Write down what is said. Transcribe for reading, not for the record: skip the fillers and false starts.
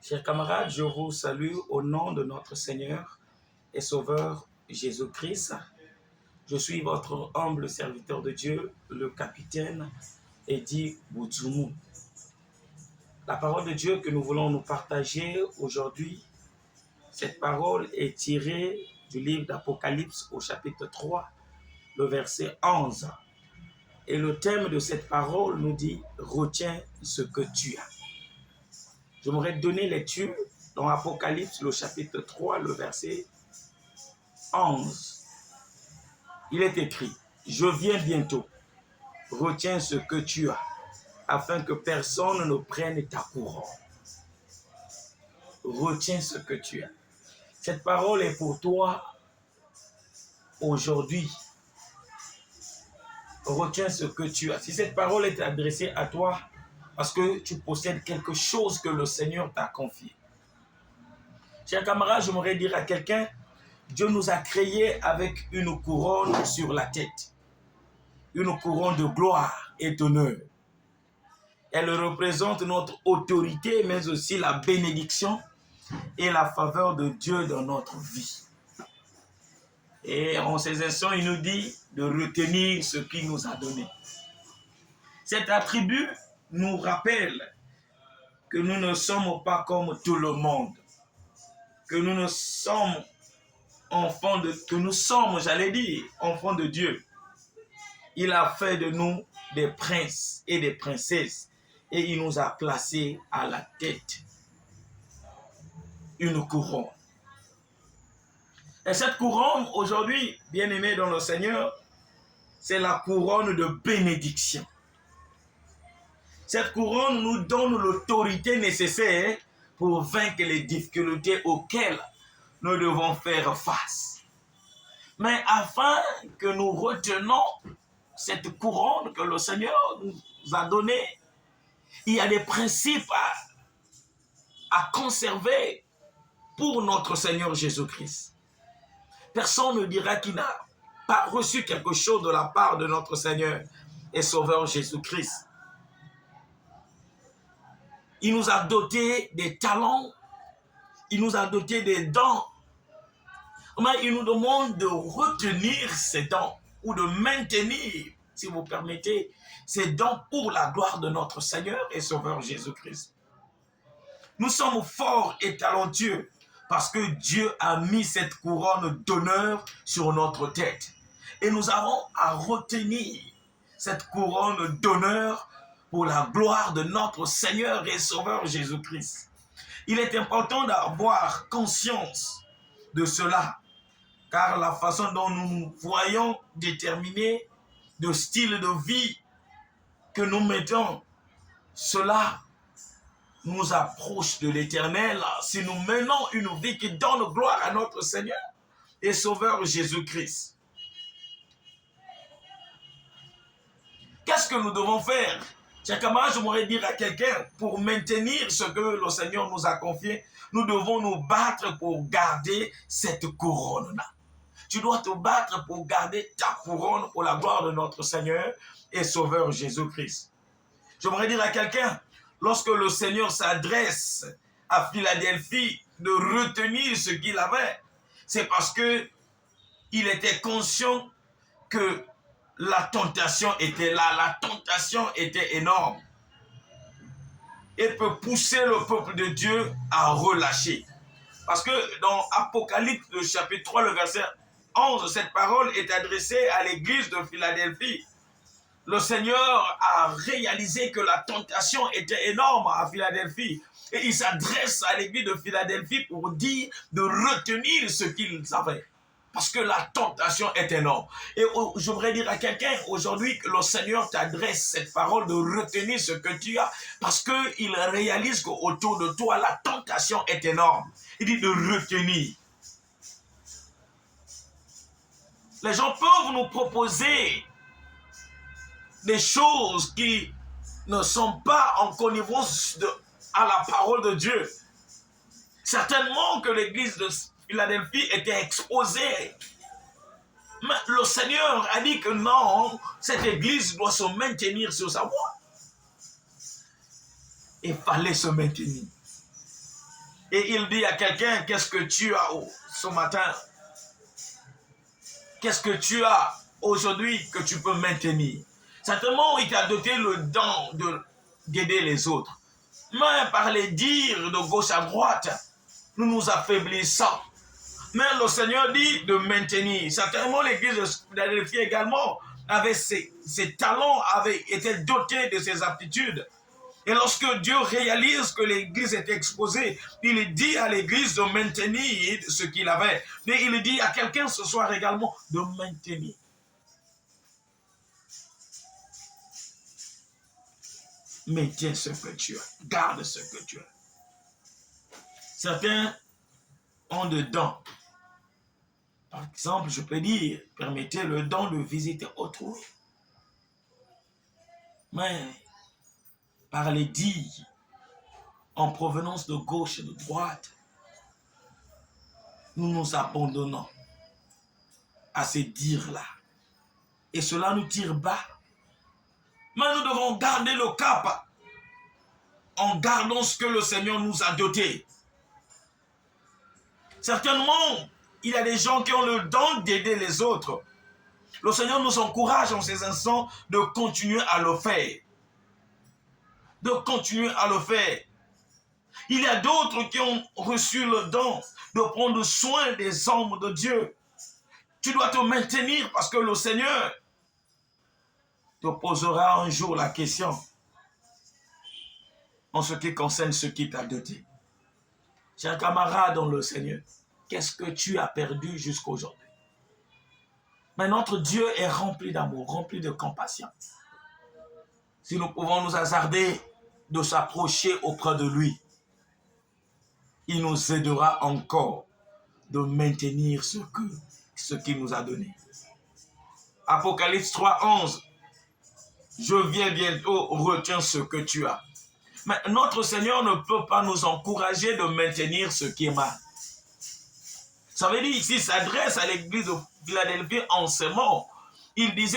Chers camarades, je vous salue au nom de notre Seigneur et Sauveur Jésus-Christ. Je suis votre humble serviteur de Dieu, le capitaine Eddy Boudzoumou. La parole de Dieu que nous voulons nous partager aujourd'hui, cette parole est tirée du livre d'Apocalypse au chapitre 3, le verset 11. Et le thème de cette parole nous dit « Retiens ce que tu as ». Je m'aurais donné lecture dans Apocalypse, le chapitre 3, le verset 11. Il est écrit, « Je viens bientôt, retiens ce que tu as, afin que personne ne prenne ta couronne. » Retiens ce que tu as. Cette parole est pour toi aujourd'hui. Retiens ce que tu as. Si cette parole est adressée à toi, parce que tu possèdes quelque chose que le Seigneur t'a confié. Chers camarades, j'aimerais dire à quelqu'un, Dieu nous a créés avec une couronne sur la tête. Une couronne de gloire et d'honneur. Elle représente notre autorité, mais aussi la bénédiction et la faveur de Dieu dans notre vie. Et en ces instants, il nous dit de retenir ce qu'il nous a donné. Cet attribut nous rappelle que nous ne sommes pas comme tout le monde. Que nous sommes enfants de Dieu. Il a fait de nous des princes et des princesses et il nous a placés à la tête une couronne. Et cette couronne, aujourd'hui, bien-aimés dans le Seigneur, c'est la couronne de bénédiction. Cette couronne nous donne l'autorité nécessaire pour vaincre les difficultés auxquelles nous devons faire face. Mais afin que nous retenons cette couronne que le Seigneur nous a donnée, il y a des principes à conserver pour notre Seigneur Jésus-Christ. Personne ne dira qu'il n'a pas reçu quelque chose de la part de notre Seigneur et Sauveur Jésus-Christ. Il nous a dotés des talents, il nous a dotés des dons. Mais il nous demande de retenir ces dons ou de maintenir, si vous permettez, ces dons pour la gloire de notre Seigneur et Sauveur Jésus-Christ. Nous sommes forts et talentueux parce que Dieu a mis cette couronne d'honneur sur notre tête. Et nous avons à retenir cette couronne d'honneur pour la gloire de notre Seigneur et Sauveur Jésus-Christ. Il est important d'avoir conscience de cela, car la façon dont nous voyons déterminer le style de vie que nous mettons, cela nous approche de l'Éternel si nous menons une vie qui donne gloire à notre Seigneur et Sauveur Jésus-Christ. Qu'est-ce que nous devons faire? Chers camarades, je voudrais dire à quelqu'un, pour maintenir ce que le Seigneur nous a confié, nous devons nous battre pour garder cette couronne-là. Tu dois te battre pour garder ta couronne pour la gloire de notre Seigneur et Sauveur Jésus-Christ. J'aimerais dire à quelqu'un, lorsque le Seigneur s'adresse à Philadelphie de retenir ce qu'il avait, c'est parce que il était conscient que la tentation était là, la tentation était énorme et peut pousser le peuple de Dieu à relâcher. Parce que dans Apocalypse, le chapitre 3, le verset 11, cette parole est adressée à l'église de Philadelphie. Le Seigneur a réalisé que la tentation était énorme à Philadelphie. Et il s'adresse à l'église de Philadelphie pour dire de retenir ce qu'ils avaient. Parce que la tentation est énorme. Et je voudrais dire à quelqu'un aujourd'hui que le Seigneur t'adresse cette parole de retenir ce que tu as. Parce qu'il réalise qu'autour de toi, la tentation est énorme. Il dit de retenir. Les gens peuvent nous proposer des choses qui ne sont pas en connivence à la parole de Dieu. Certainement que l'église de Philadelphie était exposée. Mais le Seigneur a dit que non, cette église doit se maintenir sur sa voie. Il fallait se maintenir. Et il dit à quelqu'un, qu'est-ce que tu as ce matin? Qu'est-ce que tu as aujourd'hui que tu peux maintenir? Certainement, il t'a doté le don d'aider les autres. Mais par les dires de gauche à droite, nous nous affaiblissons. Mais le Seigneur dit de maintenir. Certainement, l'église de Philadelphie également avait ses talents, avait été dotée de ses aptitudes. Et lorsque Dieu réalise que l'église est exposée, il dit à l'église de maintenir ce qu'il avait. Mais il dit à quelqu'un ce soir également de maintenir. Maintiens ce que tu as. Garde ce que tu as. Certains ont des dons. Par exemple, je peux dire, permettez le don de visiter autrui. Mais par les dires en provenance de gauche et de droite, nous nous abandonnons à ces dires-là. Et cela nous tire bas. Mais nous devons garder le cap en gardant ce que le Seigneur nous a doté. Certainement, il y a des gens qui ont le don d'aider les autres. Le Seigneur nous encourage en ces instants de continuer à le faire. De continuer à le faire. Il y a d'autres qui ont reçu le don de prendre soin des hommes de Dieu. Tu dois te maintenir parce que le Seigneur te posera un jour la question en ce qui concerne ce qui t'a doté. Chers camarades dans le Seigneur, qu'est-ce que tu as perdu jusqu'à aujourd'hui? Mais notre Dieu est rempli d'amour, rempli de compassion. Si nous pouvons nous hasarder de s'approcher auprès de lui, il nous aidera encore de maintenir ce qu'il nous a donné. Apocalypse 3:11. Je viens bientôt, retiens ce que tu as. Mais notre Seigneur ne peut pas nous encourager de maintenir ce qui est mal. Ça veut dire ici, il s'adresse à l'église de Philadelphie en ce moment. Il dit